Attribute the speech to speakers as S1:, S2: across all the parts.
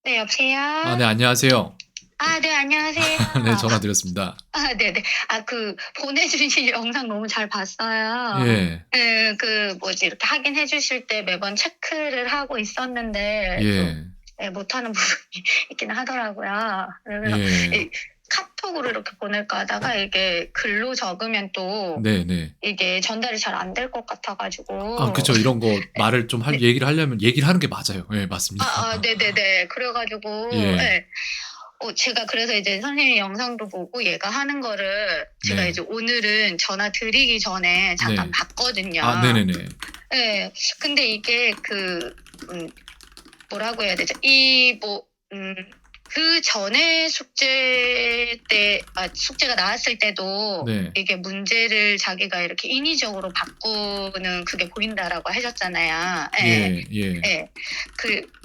S1: 네,
S2: 아,
S1: 여보세요?
S2: 네, 안녕하세요.
S1: 네, 안녕하세요.
S2: 네, 전화 드렸습니다.
S1: 네네. 보내주신 영상 너무 잘 봤어요.
S2: 예,
S1: 이렇게 확인해 주실 때 매번 체크를 하고 있었는데,
S2: 예,
S1: 못하는 부분이 있긴 하더라고요. 그래서,
S2: 예,
S1: 이 카톡으로 이렇게 보낼까 하다가 이게 글로 적으면 또
S2: 네, 네.
S1: 이게 전달이 잘 안 될 것
S2: 아,
S1: 같아가지고,
S2: 그쵸. 이런 거 말을 좀
S1: 네.
S2: 얘기를 하려면 얘기를 하는 게 맞아요. 예, 맞습니다.
S1: 네네네. 그래가지고,
S2: 예,
S1: 제가 그래서 이제 선생님 영상도 보고 얘가 하는 거를 제가
S2: 네,
S1: 이제 오늘은 전화 드리기 전에 잠깐
S2: 네.
S1: 봤거든요.
S2: 아, 네네네.
S1: 네. 근데 이게 뭐라고 해야 되죠? 그 전에 숙제가 나왔을 때도
S2: 네,
S1: 이게 문제를 자기가 이렇게 인위적으로 바꾸는 그게 보인다라고 하셨잖아요. 예.
S2: 예, 예,
S1: 예.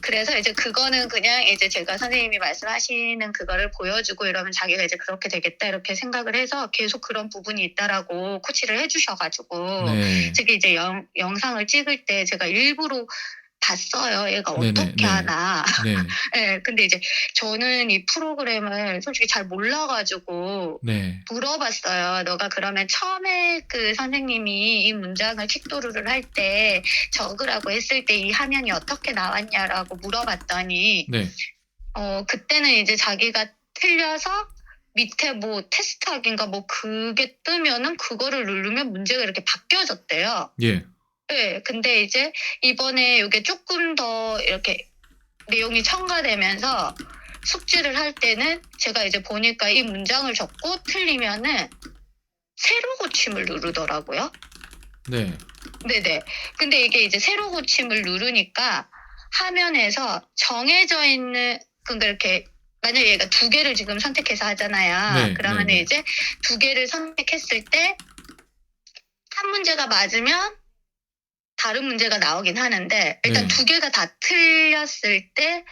S1: 그래서 이제 그거는 그냥 이제 제가 선생님이 말씀하시는 그거를 보여주고 이러면 자기가 이제 그렇게 되겠다 이렇게 생각을 해서 계속 그런 부분이 있다라고 코치를 해주셔가지고
S2: 네,
S1: 제가 이제 영상을 찍을 때 제가 일부러 봤어요. 얘가
S2: 네네,
S1: 어떻게
S2: 네,
S1: 하나.
S2: 네,
S1: 예, 근데 이제 저는 이 프로그램을 솔직히 잘 몰라가지고
S2: 네,
S1: 물어봤어요. 너가 그러면 처음에 그 선생님이 이 문장을 틱도루를 할 때 적으라고 했을 때 이 화면이 어떻게 나왔냐라고 물어봤더니,
S2: 네,
S1: 그때는 이제 자기가 틀려서 밑에 뭐 테스트하기인가 뭐 그게 뜨면은 그거를 누르면 문제가 이렇게 바뀌어졌대요.
S2: 예,
S1: 네, 근데 이제 이번에 이게 조금 더 이렇게 내용이 첨가되면서 숙지를 할 때는 제가 이제 보니까 이 문장을 적고 틀리면은 세로 고침을 누르더라고요.
S2: 네,
S1: 네네. 근데 이게 이제 세로 고침을 누르니까 화면에서 정해져 있는, 그러니까 이렇게 만약에 얘가 두 개를 지금 선택해서 하잖아요.
S2: 네, 네,
S1: 그러면
S2: 네,
S1: 이제 두 개를 선택했을 때 한 문제가 맞으면 다른 문제가 나오긴 하는데 일단
S2: 네,
S1: 두 개가 다 틀렸을 때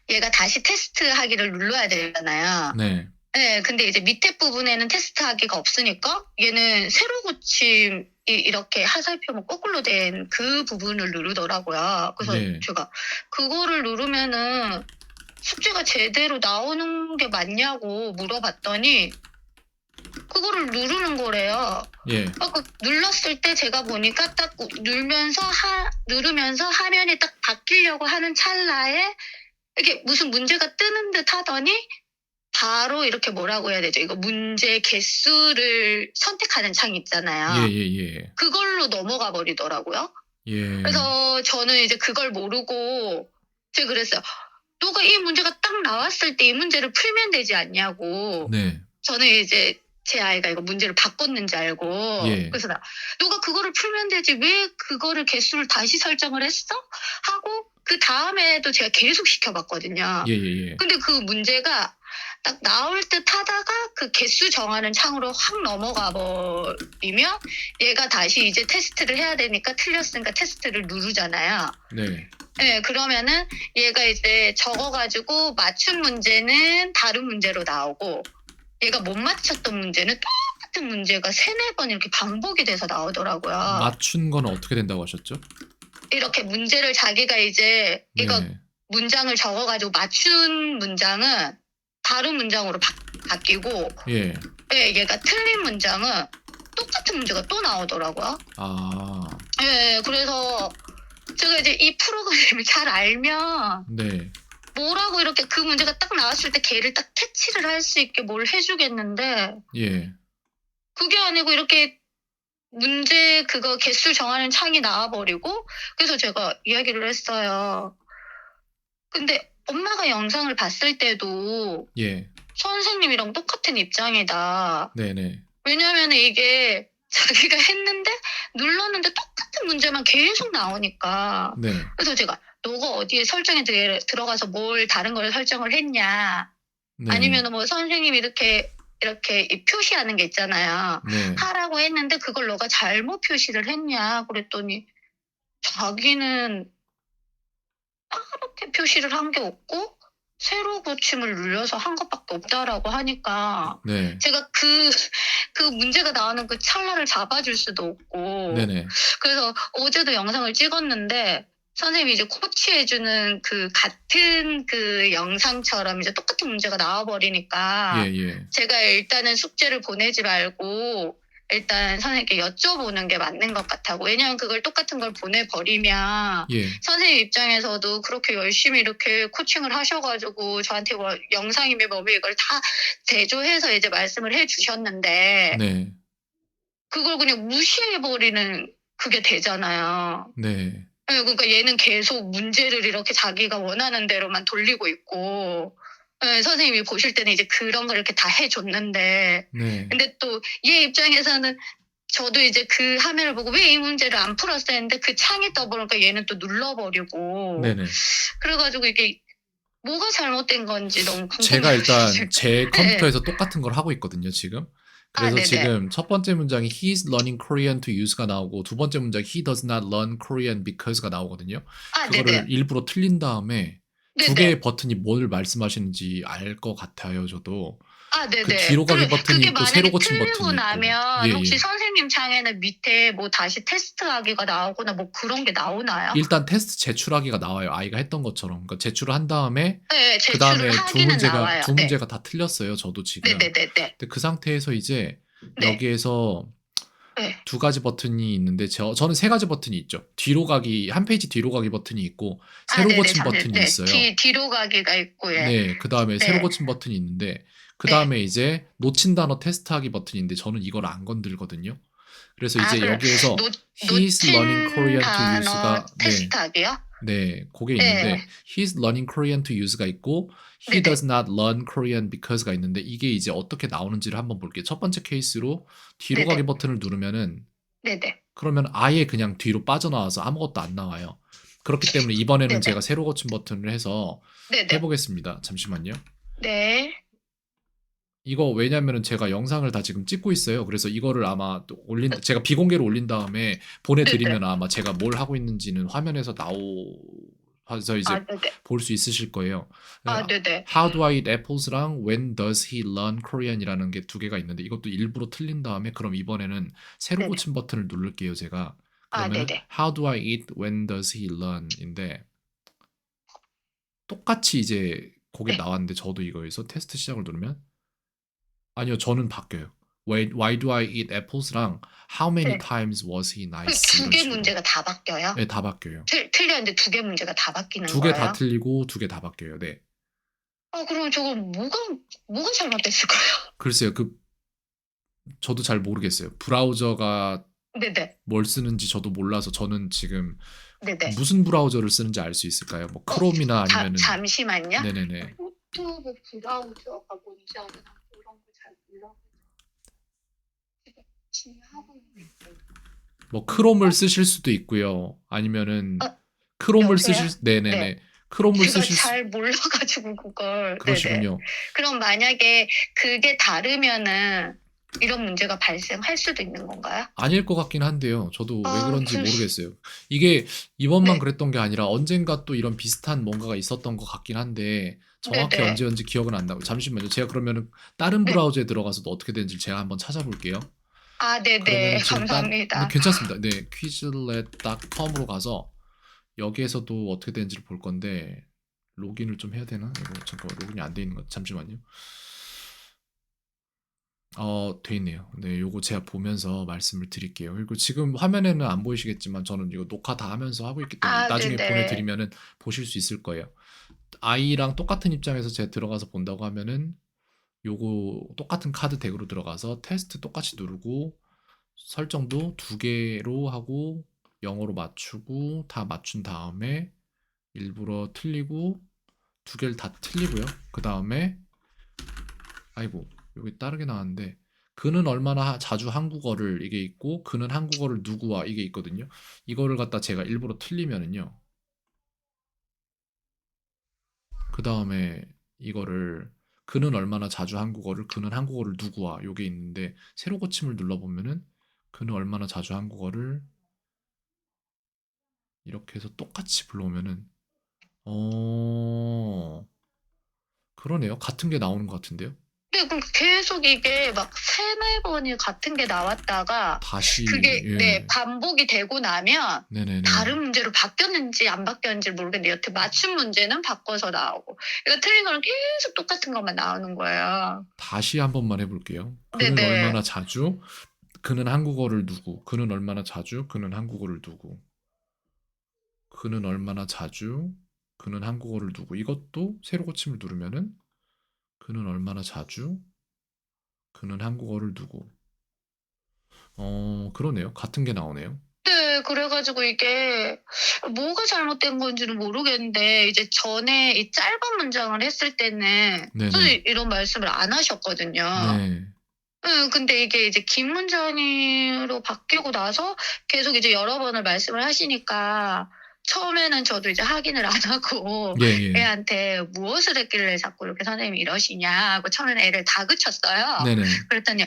S1: 얘가 다시 테스트하기를 눌러야 되잖아요.
S2: 네,
S1: 네, 근데 이제 밑에 부분에는 테스트하기가 없으니까 얘는 세로 고침이 이렇게 하살표가 거꾸로 된 그 부분을 누르더라고요. 그래서
S2: 네,
S1: 제가 그거를 누르면은 숙제가 제대로 나오는 게 맞냐고 물어봤더니 그거를 누르는 거래요.
S2: 예,
S1: 눌렀을 때 제가 보니까 딱 누르면서 화면이 딱 바뀌려고 하는 찰나에 이게 무슨 문제가 뜨는 듯 하더니 바로 이렇게 뭐라고 해야 되죠? 이거 문제 개수를 선택하는 창
S2: 예,
S1: 있잖아요.
S2: 예, 예,
S1: 그걸로 넘어가 버리더라고요.
S2: 예,
S1: 그래서 저는 이제 그걸 모르고 제가 그랬어요. 너가 이 문제가 딱 나왔을 때 이 문제를 풀면 되지 않냐고.
S2: 네,
S1: 저는 이제 제 아이가 이거 문제를 바꿨는지 알고
S2: 예,
S1: 그래서 너가 그거를 풀면 되지 왜 그거를 개수를 다시 설정을 했어? 하고 그 다음에도 제가 계속 시켜봤거든요.
S2: 예, 예, 예,
S1: 근데 그 문제가 딱 나올 듯 하다가 그 개수 정하는 창으로 확 넘어가 버리면 얘가 다시 이제 테스트를 해야 되니까 틀렸으니까 테스트를 누르잖아요.
S2: 네,
S1: 네, 그러면은 얘가 이제 적어가지고 맞춘 문제는 다른 문제로 나오고 얘가 못 맞췄던 문제는 똑같은 문제가 세네 번 이렇게 반복이 돼서 나오더라고요.
S2: 맞춘 건 어떻게 된다고 하셨죠?
S1: 이렇게 문제를 자기가 이제 이거
S2: 네,
S1: 문장을 적어가지고 맞춘 문장은 다른 문장으로 바뀌고
S2: 예,
S1: 네, 얘가 틀린 문장은 똑같은 문제가 또 나오더라고요.
S2: 아,
S1: 그래서 제가 이제 이 프로그램을 잘 알면
S2: 네,
S1: 뭐라고 이렇게 그 문제가 딱 나왔을 때 걔를 딱 캐치를 할 수 있게 뭘 해주겠는데
S2: 예,
S1: 그게 아니고 이렇게 문제 그거 개수 정하는 창이 나와버리고 그래서 제가 이야기를 했어요. 근데 엄마가 영상을 봤을 때도
S2: 예,
S1: 선생님이랑 똑같은 입장이다.
S2: 네네,
S1: 왜냐면 이게 자기가 했는데 눌렀는데 똑같은 문제만 계속 나오니까.
S2: 네,
S1: 그래서 제가 너가 어디에 설정에 들어가서 뭘 다른 걸 설정을 했냐.
S2: 네,
S1: 아니면 뭐 선생님이 이렇게 이 표시하는 게 있잖아요.
S2: 네,
S1: 하라고 했는데 그걸 너가 잘못 표시를 했냐. 그랬더니 자기는 그렇게 표시를 한 게 없고 세로 고침을 눌려서 한 것밖에 없다라고 하니까
S2: 네,
S1: 제가 그 문제가 나오는 그 찰나를 잡아줄 수도 없고
S2: 네네,
S1: 그래서 어제도 영상을 찍었는데 선생님이 이제 코치해주는 그 같은 그 영상처럼 이제 똑같은 문제가 나와버리니까
S2: 예.
S1: 제가 일단은 숙제를 보내지 말고 일단 선생님께 여쭤보는 게 맞는 것 같다고. 왜냐면 그걸 똑같은 걸 보내버리면
S2: 예.
S1: 선생님 입장에서도 그렇게 열심히 이렇게 코칭을 하셔가지고 저한테 뭐 영상이며 뭐며 이걸 다 대조해서 이제 말씀을 해주셨는데
S2: 네.
S1: 그걸 그냥 무시해버리는 그게 되잖아요.
S2: 네.
S1: 네, 그러니까 얘는 계속 문제를 이렇게 자기가 원하는 대로만 돌리고 있고, 네, 선생님이 보실 때는 이제 그런 걸 이렇게 다 해줬는데,
S2: 네.
S1: 근데 또 얘 입장에서는 저도 이제 그 화면을 보고 왜 이 문제를 안 풀었어 했는데 그 창이 떠보니까 얘는 또 눌러버리고,
S2: 네네.
S1: 그래가지고 이게 뭐가 잘못된 건지 너무
S2: 제가 일단
S1: 궁금해요.
S2: 제
S1: 네.
S2: 컴퓨터에서 똑같은 걸 하고 있거든요, 지금. 그래서
S1: 네네.
S2: 지금 첫 번째 문장이 He's learning Korean to use가 나오고 두 번째 문장이 He does not learn Korean because가 나오거든요. 그거를
S1: 네네.
S2: 일부러 틀린 다음에 두
S1: 네네.
S2: 개의 버튼이 뭘 말씀하시는지 알 것 같아요, 저도. 그
S1: 네네.
S2: 뒤로 가기 버튼이
S1: 그게
S2: 있고 세로
S1: 만약에
S2: 고침
S1: 틀리고
S2: 버튼이 있고.
S1: 나면 혹시
S2: 예.
S1: 선생님 창에는 밑에 뭐 다시 테스트하기가 나오거나 뭐 그런 게 나오나요?
S2: 일단 테스트 제출하기가 나와요. 아이가 했던 것처럼. 그러니까 제출을 한 다음에
S1: 네, 제출을
S2: 그다음에
S1: 하기는 나와요.
S2: 두
S1: 네.
S2: 문제가 다 틀렸어요, 저도 지금.
S1: 네네네네.
S2: 근데 그 상태에서 이제
S1: 네.
S2: 여기에서
S1: 네.
S2: 두 가지 버튼이 있는데 저는 세 가지 버튼이 있죠. 뒤로 가기 한 페이지 뒤로 가기 버튼이 있고 세로
S1: 네네.
S2: 고침 버튼이
S1: 네.
S2: 있어요.
S1: 뒤로 가기가 있고, 예.
S2: 네. 그다음에 세로
S1: 네.
S2: 고침 버튼이 있는데
S1: 네.
S2: 그다음에 이제 놓친 단어 테스트하기 버튼인데 저는 이걸 안 건들거든요. 그래서 이제
S1: 그래.
S2: 여기에서 He's learning
S1: 놓친
S2: Korean to
S1: 단어
S2: use가
S1: 테스트하기요?
S2: 네. 고게
S1: 네.
S2: 있는데 He's learning Korean to use가 있고 He
S1: 네네.
S2: does not learn Korean because가 있는데 이게 이제 어떻게 나오는지를 한번 볼게요. 첫 번째 케이스로 뒤로 가기
S1: 네네.
S2: 버튼을 누르면은
S1: 네네.
S2: 그러면 아예 그냥 뒤로 빠져나와서 아무것도 안 나와요. 그렇기 때문에 이번에는
S1: 네네.
S2: 제가 세로 고침 버튼을 해서 해
S1: 네네.
S2: 보겠습니다. 잠시만요.
S1: 네.
S2: 이거 왜냐면은 제가 영상을 다 지금 찍고 있어요. 그래서 이거를 아마 또 제가 비공개로 올린 다음에 보내
S1: 네네.
S2: 드리면 아마 제가 뭘 하고 있는지는 화면에서 나와서 이제
S1: 네네.
S2: 볼 수 있으실 거예요.
S1: 네네.
S2: How do I eat apples랑 When does he learn Korean이라는 게 두 개가 있는데 이것도 일부러 틀린 다음에 그럼 이번에는 세로
S1: 네네.
S2: 고침 버튼을 누를게요, 제가. 그러면
S1: 네네.
S2: How do I eat when does he learn인데 똑같이 이제 거기
S1: 네.
S2: 나왔는데 저도 이거에서 테스트 시작을 누르면 아니요, 저는 바뀌어요. Why do I eat apples랑 How many
S1: 네.
S2: times was he
S1: 그
S2: nice
S1: 두
S2: 이런
S1: 개
S2: 식으로.
S1: 문제가 다 바뀌어요?
S2: 네, 다 바뀌어요.
S1: 틀렸는데 두 개 문제가 다 바뀌는
S2: 두 개 다
S1: 거예요?
S2: 틀리고 두 개 다 바뀌어요. 네.
S1: 그럼 저거 뭐가 잘못됐을까요?
S2: 글쎄요. 저도 잘 모르겠어요. 브라우저가
S1: 네네.
S2: 뭘 쓰는지 저도 몰라서 저는 지금
S1: 네네.
S2: 무슨 브라우저를 쓰는지 알 수 있을까요? 뭐 크롬이나 아니면은
S1: 잠시만요.
S2: 네네네.
S1: 포토북 브라우저가 뭔지 아나 그런 걸 잘 몰라. 지금 하고 있는데.
S2: 뭐 크롬을 쓰실 수도 있고요. 아니면은 크롬을
S1: 여보세요?
S2: 네네네.
S1: 네.
S2: 크롬을
S1: 제가
S2: 쓰실 수
S1: 잘 몰라가지고 그걸. 네네.
S2: 그러시군요.
S1: 그럼 만약에 그게 다르면은 이런 문제가 발생할 수도 있는 건가요?
S2: 아닐 것 같긴 한데요. 저도 왜 그런지
S1: 글쎄.
S2: 모르겠어요. 이게 이번만
S1: 네.
S2: 그랬던 게 아니라 언젠가 또 이런 비슷한 뭔가가 있었던 것 같긴 한데 정확히
S1: 네네.
S2: 언제였는지 기억은 안 나고 잠시만요. 제가 그러면은 다른
S1: 네.
S2: 브라우저에 들어가서도 어떻게 되는지 제가 한번 찾아볼게요.
S1: 네네.
S2: 그러면은 지금 네,
S1: 감사합니다.
S2: 괜찮습니다. 네, quizlet.com으로 가서 여기에서도 어떻게 되는지를 볼 건데 로gin을 좀 해야 되나? 이거 잠깐만 로gin이 안 돼 있는 것 잠시만요. 돼 있네요. 네, 요거 제가 보면서 말씀을 드릴게요. 그리고 지금 화면에는 안 보이시겠지만 저는 이거 녹화 다 하면서 하고 있기 때문에 나중에
S1: 네네.
S2: 보내드리면은 보실 수 있을 거예요. 아이랑 똑같은 입장에서 제가 들어가서 본다고 하면은 요거 똑같은 카드 덱으로 들어가서 테스트 똑같이 누르고 설정도 두 개로 하고 영어로 맞추고 다 맞춘 다음에 일부러 틀리고 두 개를 다 틀리고요. 그 다음에 아이고 여기 다르게 나왔는데 그는 얼마나 자주 한국어를 이게 있고 그는 한국어를 누구와 이게 있거든요. 이거를 갖다 제가 일부러 틀리면은요. 그 다음에 이거를 그는 얼마나 자주 한국어를 그는 한국어를 누구와 요게 있는데 세로 고침을 눌러보면은 그는 얼마나 자주 한국어를 이렇게 해서 똑같이 불러오면은 그러네요. 같은 게 나오는 것 같은데요.
S1: 네, 그러니까 계속 이게 막 세네 번이 같은 게 나왔다가
S2: 다시
S1: 그게
S2: 예.
S1: 반복이 되고 나면
S2: 네네네.
S1: 다른 문제로 바뀌었는지 안 바뀌었는지 모르겠는데 여튼 맞춤 문제는 바꿔서 나오고 그러니까 틀린 거는 계속 똑같은 것만 나오는 거예요.
S2: 다시 한 번만 해 볼게요. 그는
S1: 네네.
S2: 얼마나 자주, 그는 한국어를 누구, 그는 얼마나 자주, 그는 한국어를 누구, 그는 얼마나 자주, 그는 한국어를 누구. 이것도 세로 고침을 누르면은 그는 얼마나 자주, 그는 한국어를 누구. 그러네요. 같은 게 나오네요.
S1: 네. 그래 가지고 이게 뭐가 잘못된 건지는 모르겠는데 이제 전에 이 짧은 문장을 했을 때는
S2: 네네.
S1: 선생님 이런 말씀을 안 하셨거든요.
S2: 네.
S1: 근데 이게 이제 긴 문장으로 바뀌고 나서 계속 이제 여러 번을 말씀을 하시니까 처음에는 저도 이제 확인을 안 하고
S2: 예예.
S1: 애한테 "무엇을 했길래 자꾸 이렇게 선생님이 이러시냐." 하고 처음에는 애를 다그쳤어요.
S2: 네네.
S1: 그랬더니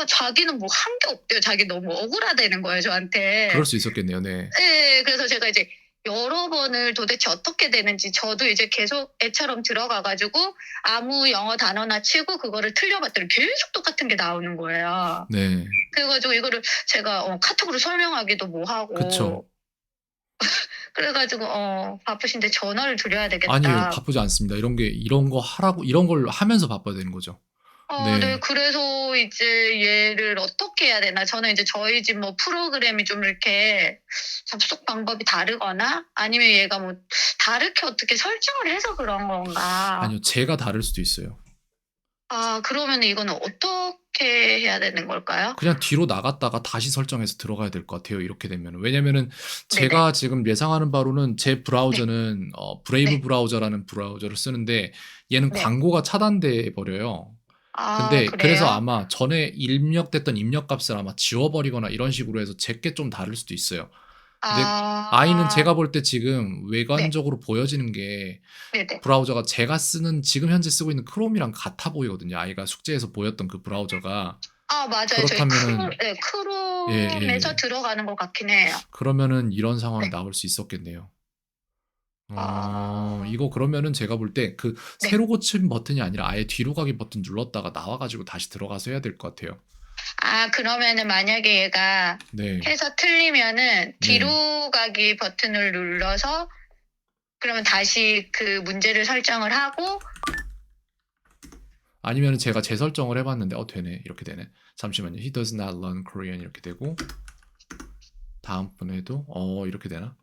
S1: 자기는 뭐 한 게 없대요. 자기 너무 억울하다는 거예요, 저한테.
S2: 그럴 수 있었겠네요. 네.
S1: 예. 그래서 제가 이제 여러 번을 도대체 어떻게 되는지 저도 이제 계속 애처럼 들어가 가지고 아무 영어 단어나 치고 그거를 틀려 봤더니 계속 똑같은 게 나오는 거예요.
S2: 네.
S1: 그래 가지고 이거를 제가 카톡으로 설명하기도
S2: 그쵸.
S1: 뭐하고 그래 가지고 바쁘신데 전화를 드려야
S2: 아니에요.
S1: 되겠다.
S2: 바쁘지 않습니다. 이런 거 하라고 이런 걸 하면서 바빠야 되는 거죠.
S1: 네.
S2: 네.
S1: 그래서 이제 얘를 어떻게 해야 되나. 저는 이제 저희 집 뭐 프로그램이 좀 이렇게 접속 방법이 다르거나 아니면 얘가 뭐 다르게 어떻게 설정을 해서 그런 건가.
S2: 아니요. 제가 다를 수도 있어요.
S1: 그러면은 이거는 어떻게 해야 되는 걸까요?
S2: 그냥 뒤로 나갔다가 다시 설정해서 들어가야 될 것 같아요, 이렇게 되면은. 왜냐면은
S1: 네네.
S2: 제가 지금 예상하는 바로는 제 브라우저는 브레이브
S1: 네.
S2: 브라우저라는 브라우저를 쓰는데 얘는
S1: 네.
S2: 광고가 차단돼 버려요. 근데 그래서
S1: 그래요?
S2: 아마 전에 입력됐던 입력값을 아마 지워 버리거나 이런 식으로 해서 제게 좀 다를 수도 있어요. 근데 아이는 제가 볼 때 지금
S1: 네.
S2: 외관적으로 보여지는 게
S1: 네네.
S2: 브라우저가 제가 쓰는 지금 현재 쓰고 있는 크롬이랑 같아 보이거든요. 아이가 숙제에서 보였던 그 브라우저가.
S1: 맞아요. 저희
S2: 그렇다면은
S1: 크롬에서
S2: 예예.
S1: 들어가는 것 같긴 해요.
S2: 그러면은 이런 상황이
S1: 네.
S2: 나올 수 있었겠네요.
S1: 아.
S2: 이거 그러면은 제가 볼 때 그
S1: 네.
S2: 새로 고침 버튼이 아니라 아예 뒤로 가기 버튼 눌렀다가 나와 가지고 다시 들어가서 해야 될 것 같아요.
S1: 그러면은 만약에 얘가
S2: 네.
S1: 해서 틀리면은
S2: 네.
S1: 뒤로 가기 버튼을 눌러서 그러면 다시 그 문제를 설정을 하고
S2: 아니면은 제가 재설정을 해 봤는데 되네. 이렇게 되네. 잠시만요. He does not learn Korean 이렇게 되고 다음번에도 이렇게 되나?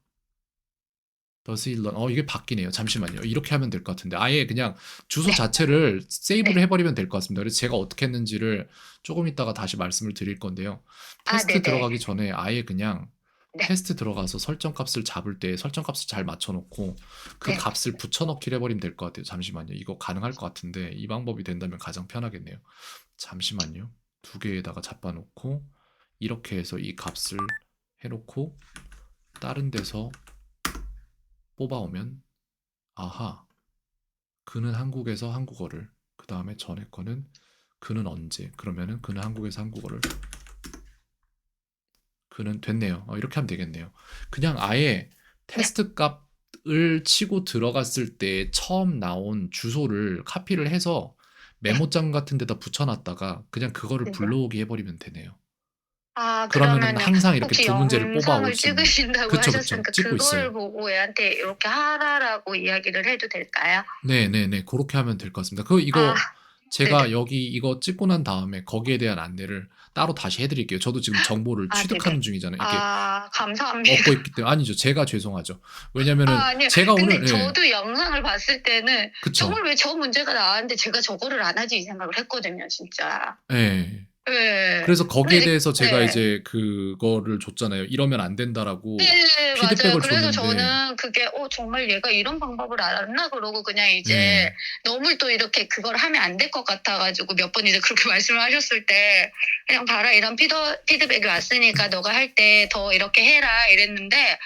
S2: Does he learn 이게 바뀌네요. 잠시만요. 이렇게 하면 될 것 같은데 아예 그냥 주소
S1: 네.
S2: 자체를 세이브를
S1: 네.
S2: 해 버리면 될 것 같습니다. 그래서 제가 어떻게 했는지를 조금 있다가 다시 말씀을 드릴 건데요. 테스트
S1: 네네.
S2: 들어가기 전에 아예 그냥
S1: 네.
S2: 테스트 들어가서 설정 값을 잡을 때 설정 값을 잘 맞춰 놓고 그
S1: 네.
S2: 값을 붙여 넣기를 해 버리면 될 것 같아요. 잠시만요. 이거 가능할 것 같은데 이 방법이 된다면 가장 편하겠네요. 잠시만요. 두 개에다가 잡아 놓고 이렇게 해서 이 값을 해 놓고 다른 데서 뽑아오면 아하. 그는 한국에서 한국어를 그다음에 전에 거는 그는 언제 그러면은 그는 한국에서 한국어를 그는 됐네요. 이렇게 하면 되겠네요. 그냥 아예 테스트 값을 치고 들어갔을 때 처음 나온 주소를 카피를 해서 메모장 같은 데다 붙여 놨다가 그냥 그거를
S1: 네네.
S2: 불러오게 해 버리면 되네요. 그러면은
S1: 그러면은
S2: 항상 이렇게
S1: 혹시
S2: 두 문제를 뽑아올
S1: 영상을
S2: 수 있는.
S1: 찍으신다고
S2: 그쵸, 그쵸.
S1: 하셨으니까
S2: 찍고
S1: 그거를
S2: 있어요.
S1: 보고 애한테 이렇게 하라라고 이야기를 해도 될까요?
S2: 네네네. 고렇게 하면 될 것 같습니다.
S1: 아
S2: 이거 제가
S1: 네네.
S2: 여기 이거 찍고 난 다음에 거기에 대한 안내를 따로 다시 해 드릴게요. 저도 지금 정보를 취득하는
S1: 네네.
S2: 중이잖아요. 이렇게
S1: 감사합니다.
S2: 얻고 있기 때문에 아니죠. 제가 죄송하죠. 왜냐면은
S1: 아니요.
S2: 제가
S1: 근데
S2: 오늘 예.
S1: 저도 영상을 봤을 때는
S2: 그쵸.
S1: '정말 왜 저 문제가 나왔는데 제가 저거를 안 하지?' 이 생각을 했거든요 진짜.
S2: 예.
S1: 예.
S2: 그래서
S1: 근데
S2: 거기에
S1: 이제
S2: 대해서 제가
S1: 네.
S2: 이제 그거를 줬잖아요. "이러면 안 된다."라고
S1: 네 맞아요.
S2: 피드백을
S1: 그래서
S2: 줬는데
S1: 저는 그게 '정말 얘가 이런 방법을 알았나?' 그러고 그냥 이제
S2: 네.
S1: 너무 또 이렇게 그걸 하면 안 될 것 같아 가지고 몇 번 이제 그렇게 말씀을 하셨을 때 "그냥 봐라. 이런 피드백이 왔으니까 너가 할 때 더 이렇게 해라." 이랬는데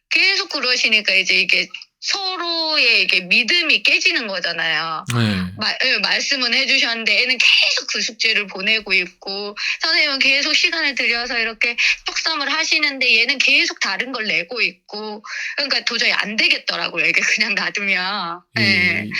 S1: 계속 그러시니까 이제 이게 서로의 이게 믿음이 깨지는 거잖아요.
S2: 네.
S1: 말씀은 해 주셨는데 애는 계속 그 숙제를 보내고 있고 선생님은 계속 시간을 들여서 이렇게 떡삼을 하시는데 얘는 계속 다른 걸 내고 있고 그러니까 도저히 안 되겠더라고요, 이게 그냥 놔두면. 예.
S2: 예예.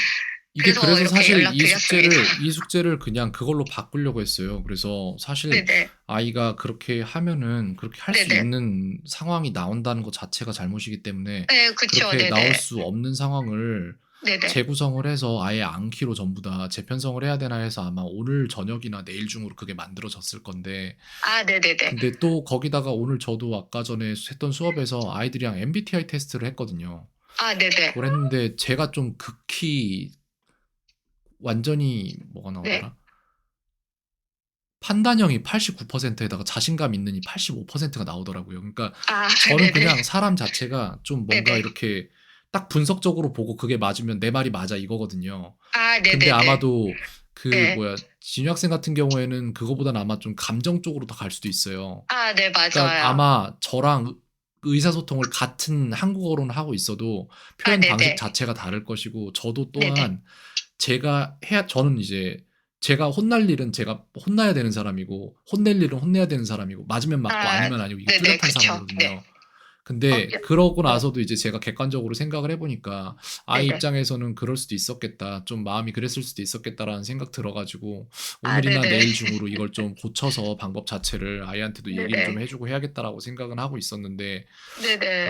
S2: 이게
S1: 그래서
S2: 그래서
S1: 이렇게
S2: 사실
S1: 연락드렸습니다.
S2: 이 숙제를 그냥 그걸로 바꾸려고 했어요. 그래서 사실
S1: 네네.
S2: 아이가 그렇게 하면은 그렇게 할 수
S1: 네네.
S2: 있는 상황이 나온다는 것 자체가 잘못이기 때문에
S1: 네, 그쵸.
S2: 그렇게 나올
S1: 네네.
S2: 수 없는 상황을
S1: 네네.
S2: 재구성을 해서 아예 않기로 전부 다 재편성을 해야 되나 해서 아마 오늘 저녁이나 내일 중으로 그게 만들어졌을 건데
S1: 아, 네네네.
S2: 근데 또 거기다가 오늘 저도 아까 전에 했던 수업에서 아이들이랑 MBTI 테스트를 했거든요.
S1: 아, 네네.
S2: 그걸 했는데 제가 좀 극히 완전히 뭐가
S1: 네.
S2: 나오더라? 판단형이 89%에다가 자신감 있는이 85%가 나오더라고요. 그러니까
S1: 아,
S2: 저는
S1: 네네.
S2: 그냥 사람 자체가 좀 뭔가
S1: 네네.
S2: 이렇게 딱 분석적으로 보고 그게 맞으면 내 말이 맞아 이거거든요.
S1: 아,
S2: 근데
S1: 네네네.
S2: 아마도 그
S1: 네.
S2: 뭐야 진유 학생 같은 경우에는 그거보다는 아마 좀 감정 쪽으로 더 갈 수도 있어요.
S1: 아, 네,
S2: 그러니까
S1: 맞아요.
S2: 아마 저랑 의사소통을 같은 한국어로는 하고 있어도
S1: 아,
S2: 표현 방식
S1: 네네.
S2: 자체가 다를 것이고 저도
S1: 네네.
S2: 또한 저는 이제 제가 혼날 일은 제가 혼나야 되는 사람이고 혼낼 일은 혼내야 되는 사람이고 맞으면 맞고
S1: 아,
S2: 아니면 아니고 이게
S1: 네네.
S2: 뚜렷한
S1: 그쵸. 네.
S2: 사람이거든요. 근데
S1: 예.
S2: 그러고
S1: 네.
S2: 나서도 이제 제가 객관적으로 생각을 해 보니까 아이
S1: 네네.
S2: 입장에서는 '그럴 수도 있었겠다. 좀 마음이 그랬을 수도 있었겠다.'라는 생각 들어 가지고
S1: 아,
S2: 오늘이나
S1: 네네.
S2: 내일 중으로 이걸 좀 고쳐서 방법 자체를 아이한테도 얘기를 좀
S1: 네네.
S2: 해 주고 해야겠다라고 생각은 하고 있었는데
S1: 네네.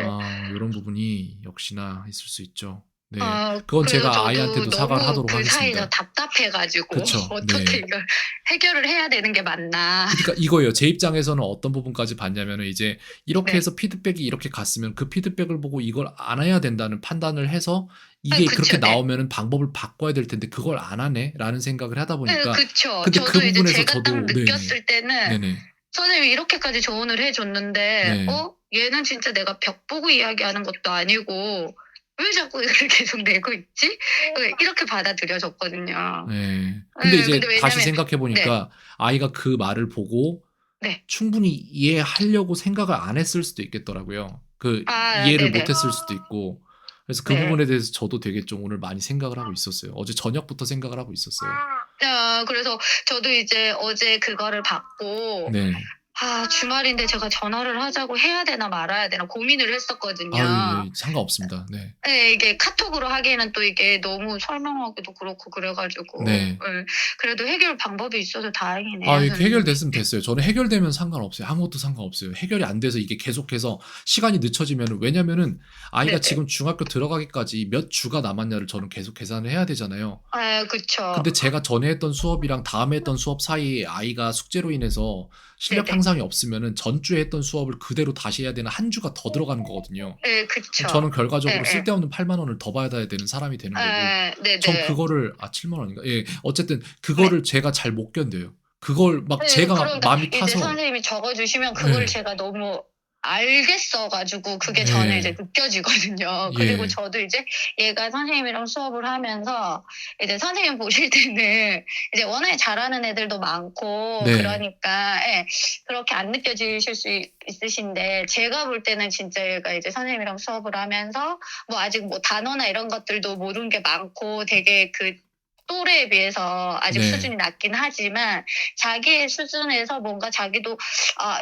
S2: 요런 부분이 역시나 있을 수 있죠. 네.
S1: 아,
S2: 그건
S1: 그래서
S2: 제가
S1: 저도
S2: 아이한테도 사과를
S1: 너무
S2: 하도록
S1: 그 사이에서
S2: 하겠습니다.
S1: 답답해 가지고
S2: 그쵸.
S1: 어떻게
S2: 네.
S1: 이걸 해결을 해야 되는 게 맞나.
S2: 그러니까 이거예요. 제 입장에서는 어떤 부분까지 봤냐면은 이제 이렇게
S1: 네.
S2: 해서 피드백이 이렇게 갔으면 그 피드백을 보고 이걸 안 해야 된다는 판단을 해서
S1: 아,
S2: 이게 그렇게
S1: 그쵸. 네.
S2: 나오면은 방법을 바꿔야 될 텐데 '그걸 안 하네.'라는 생각을 하다
S1: 네,
S2: 보니까
S1: 그쵸.
S2: 근데 그
S1: 저도 이제
S2: 부분에서
S1: 제가 딱
S2: 저도 네네.
S1: 느꼈을 때는
S2: 네네.
S1: 선생님이 이렇게까지 조언을 해 줬는데
S2: 네.
S1: 얘는 진짜 내가 벽 보고 이야기하는 것도 아니고 왜 자꾸 이걸 계속 내고 있지? 이렇게 받아들여졌거든요.
S2: 네. 근데
S1: 예. 근데
S2: 이제 다시
S1: 왜냐면
S2: 생각해
S1: 네.
S2: 보니까 아이가 그 말을 보고
S1: 네.
S2: 충분히 이해하려고 생각을 안 했을 수도 있겠더라고요. 그
S1: 아,
S2: 이해를 못
S1: 네네.
S2: 했을 수도 있고. 그래서 그
S1: 네.
S2: 부분에 대해서 저도 되게 좀 오늘 많이 생각을 하고 있었어요. 어제 저녁부터 생각을 하고 있었어요.
S1: 그래서 저도 이제 어제 그거를 받고
S2: 네.
S1: 주말인데 제가 전화를 하자고 해야 되나 말아야 되나 고민을 했었거든요.
S2: 예. 상관없습니다. 네.
S1: 예, 이게 카톡으로 하기에는 또 이게 너무 설명하기도 그렇고 그래 가지고
S2: 네.
S1: 그래도 해결 방법이 있어서 다행이네요,
S2: 이렇게
S1: 선생님.
S2: 해결됐으면 됐어요. 저는 해결되면 상관없어요. 아무것도 상관없어요. 해결이 안 돼서 이게 계속해서 시간이 늦춰지면은 왜냐면은 아이가
S1: 네네.
S2: 지금 중학교 들어가기까지 몇 주가 남았냐를 저는 계속 계산을 해야 되잖아요.
S1: 아, 그쵸.
S2: 근데 제가 전에 했던 수업이랑 다음에 했던 수업 사이에 아이가 숙제로 인해서 실력
S1: 네네.
S2: 향상이 없으면은 전주에 했던 수업을 그대로 다시 해야 되는 한 주가 더 들어가는 거거든요.
S1: 예,
S2: 그럼
S1: 그쵸.
S2: 저는 결과적으로
S1: 예예.
S2: 쓸데없는 8만 원을 더 받아야 되는 사람이 되는 거고
S1: 예,
S2: 전
S1: 네네.
S2: 그거를 7만 원인가? 예. 어쨌든
S1: 네.
S2: 그거를 제가 잘 못 견뎌요. 그걸 막
S1: 예,
S2: 제가 막
S1: 그러니까
S2: 마음이
S1: 이제
S2: 타서
S1: 선생님이 적어 주시면 그걸
S2: 예.
S1: 제가 너무 알겠어 가지고 그게 저는 이제
S2: 예.
S1: 느껴지거든요. 그리고
S2: 예.
S1: 저도 이제 얘가 선생님이랑 수업을 하면서 이제 선생님 보실 때는 이제 워낙에 잘하는 애들도 많고
S2: 네.
S1: 그러니까 그렇게 안 느껴지실 수 있으신데 제가 볼 때는 진짜 얘가 이제 선생님이랑 수업을 하면서 뭐 아직 뭐 단어나 이런 것들도 모르는 게 많고 되게 그 또래에 비해서 아직
S2: 네.
S1: 수준이 낮긴 하지만 자기의 수준에서 뭔가 자기도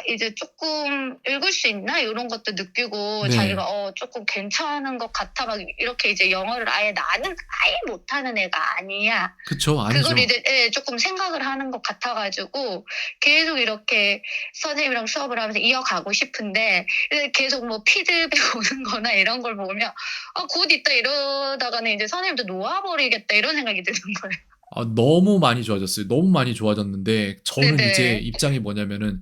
S1: 이제 조금 읽을 수 있나 요런 것도 느끼고
S2: 네.
S1: 자기가 조금 괜찮은 것 같아 막 이렇게 이제 영어를 아예 나는 아예 못하는 애가 아니야.
S2: 그쵸.
S1: 그걸
S2: 아니죠.
S1: 이제 쪼끔 생각을 하는 것 같아 가지고 계속 이렇게 선생님이랑 수업을 하면서 이어가고 싶은데 계속 뭐 피드백 오는 거나 이런 걸 보면 '곧 있다 이러다가는 이제 선생님도 놓아 버리겠다.' 이런 생각이 드는 거예요.
S2: 너무 많이 좋아졌어요. 너무 많이 좋아졌는데 저는 이제
S1: 네네.
S2: 입장이 뭐냐면은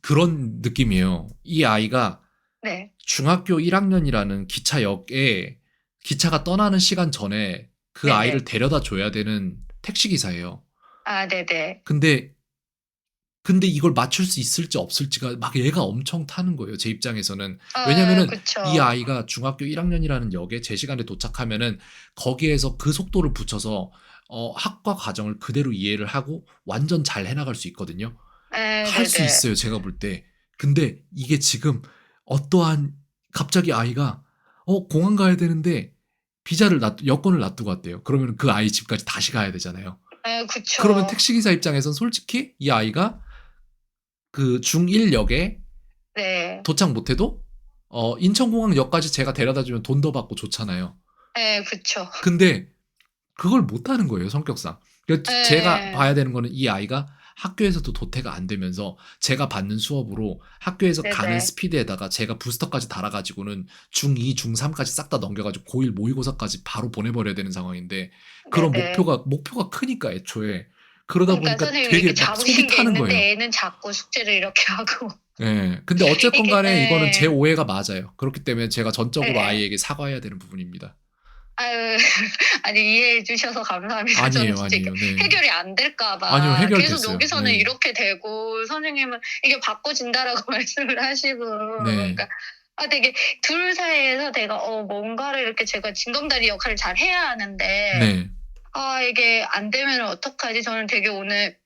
S2: 그런 느낌이에요. 이 아이가
S1: 네.
S2: 중학교 1 학년이라는 기차역에 기차가 떠나는 시간 전에 그 아이를
S1: 네네.
S2: 데려다 줘야 되는 택시 기사예요.
S1: 아, 네네.
S2: 근데 이걸 맞출 수 있을지 없을지가 막 얘가 엄청 타는 거예요, 제 입장에서는. 왜냐면은 이
S1: 그쵸.
S2: 아이가 중학교 1 학년이라는 역에 제 시간에 도착하면은 거기에서 그 속도를 붙여서 학과 과정을 그대로 이해를 하고 완전 잘 해 나갈 수 있거든요.
S1: 예,
S2: 할 수
S1: 네네.
S2: 있어요, 제가 볼 때. 근데 이게 지금 어떠한 갑자기 아이가 공항 가야 되는데 비자를 여권을 놔두고 왔대요. 그러면은 그 아이 집까지 다시 가야 되잖아요.
S1: 예,
S2: 그러면
S1: 그쵸.
S2: 택시기사 입장에선 솔직히 이 아이가 그 중1 역에
S1: 네.
S2: 도착 못 해도 인천공항역까지 제가 데려다 주면 돈 더 받고 좋잖아요.
S1: 예, 그쵸.
S2: 근데 그걸 못하는 거예요, 성격상. 그러니까 제가
S1: 네.
S2: 봐야 되는 거는 이 아이가 학교에서도 도태가 안 되면서 제가 받는 수업으로 학교에서 가는
S1: 네네.
S2: 스피드에다가 제가 부스터까지 달아가지고는 중2, 중3까지 싹 다 넘겨가지고 고1 모의고사까지 바로 보내버려야 되는 상황인데 그런
S1: 네네.
S2: 목표가 크니까 애초에 그러다
S1: 그러니까
S2: 보니까
S1: 선생님이 이렇게
S2: 되게 막 속이
S1: 잡으신 게
S2: 타는 거예요.
S1: 있는데 애는 자꾸 숙제를 이렇게 하고
S2: 예. 근데 어쨌건
S1: 이게
S2: 간에 이거는 제
S1: 예.
S2: 오해가 맞아요. 그렇기 때문에 제가 전적으로
S1: 예예.
S2: 아이에게 사과해야 되는 부분입니다.
S1: 아유 아니 이해해 주셔서 감사합니다. 저는
S2: 아니에요,
S1: 진짜 이게
S2: 아니에요. 네.
S1: 해결이 안 될까
S2: 아니요.
S1: 봐 계속
S2: 해결됐어요.
S1: 여기서는
S2: 네.
S1: 이렇게 되고 선생님은 이게 바꿔진다라고 말씀을 하시고
S2: 네.
S1: 그러니까 되게 둘 사이에서 내가 뭔가를 이렇게 제가 징검다리 역할을 잘 해야 하는데
S2: 네.
S1: 이게 안 되면 어떡하지? 저는 되게 오늘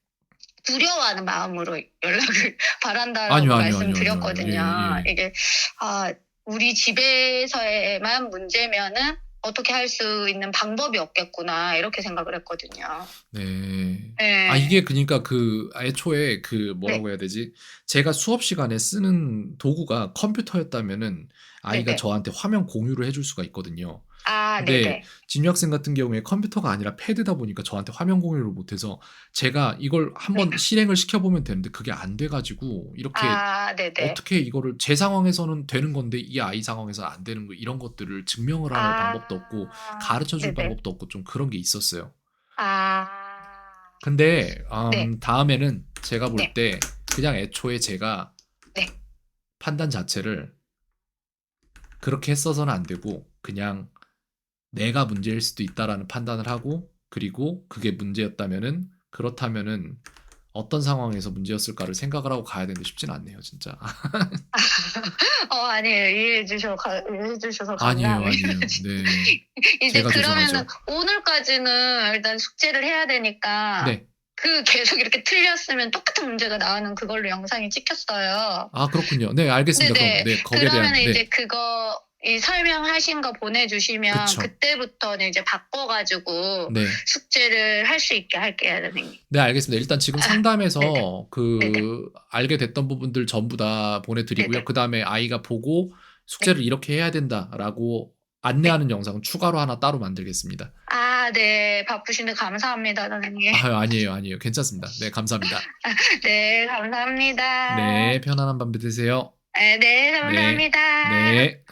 S1: 두려워하는 마음으로 연락을 바란다라고
S2: 아니요, 아니요, 아니요, 아니요, 아니요.
S1: 말씀드렸거든요.
S2: 예, 예.
S1: 이게 우리 집에서에만 문제면은 '어떻게 할 수 있는 방법이 없겠구나.' 이렇게 생각을 했거든요.
S2: 네.
S1: 예.
S2: 이게 그니까 애초에
S1: 네.
S2: 뭐라고 해야 되지? 제가 수업 시간에 쓰는 도구가 컴퓨터였다면은 아이가
S1: 네네.
S2: 저한테 화면 공유를 해줄 수가 있거든요. 근데
S1: 네네.
S2: 진유 학생 같은 경우에 컴퓨터가 아니라 패드다 보니까 저한테 화면 공유를 못 해서 제가 이걸
S1: 네.
S2: 한번 실행을 시켜 보면 되는데 그게 안 돼 가지고 이렇게
S1: 네네.
S2: 어떻게 이거를 제 상황에서는 되는 건데 이 아이 상황에서는 안 되는 거 이런 것들을 증명을 할 방법도 없고 가르쳐 줄
S1: 네네.
S2: 방법도 없고 좀 그런 게 있었어요.
S1: 아.
S2: 근데
S1: 네.
S2: 다음에는 제가 볼
S1: 네.
S2: 때 그냥 애초에 제가
S1: 네.
S2: 판단 자체를 그렇게 했어서는 안 되고 그냥 '내가 문제일 수도 있다.'라는 판단을 하고 그리고 그게 문제였다면은 그렇다면은 어떤 상황에서 문제였을까를 생각을 하고 가야 되는데 쉽지는 않네요 진짜.
S1: 아니에요. 이해해 주셔서
S2: 아니에요,
S1: 감사합니다.
S2: 아니에요. 네.
S1: 이제
S2: 제가
S1: 그러면은
S2: 죄송하죠.
S1: 오늘까지는 일단 숙제를 해야 되니까
S2: 네.
S1: 계속 이렇게 틀렸으면 똑같은 문제가 나오는 그걸로 영상이 찍혔어요.
S2: 그렇군요. 네 알겠습니다. 그럼
S1: 네네.
S2: 네 거기에 대한
S1: 그러면은
S2: 네.
S1: 이제 그거 이 설명하신 거 보내주시면
S2: 그쵸.
S1: 그때부터는 이제 바꿔 가지고
S2: 네.
S1: 숙제를 할 수 있게 할게요, 선생님.
S2: 네 알겠습니다. 일단 지금
S1: 네네.
S2: 상담에서
S1: 네네.
S2: 알게 됐던 부분들 전부 다 보내 드리고요.
S1: 네네.
S2: 그다음에 아이가 보고
S1: 네.
S2: '숙제를 이렇게 해야 된다.'라고
S1: 네.
S2: 안내하는 영상은 추가로 하나 따로 만들겠습니다.
S1: 네. 바쁘신데 감사합니다, 선생님.
S2: 아유 아니에요, 아니에요. 괜찮습니다. 네 감사합니다.
S1: 네. 감사합니다.
S2: 네 편안한 밤 되세요.
S1: 네.
S2: 네.
S1: 감사합니다.
S2: 네.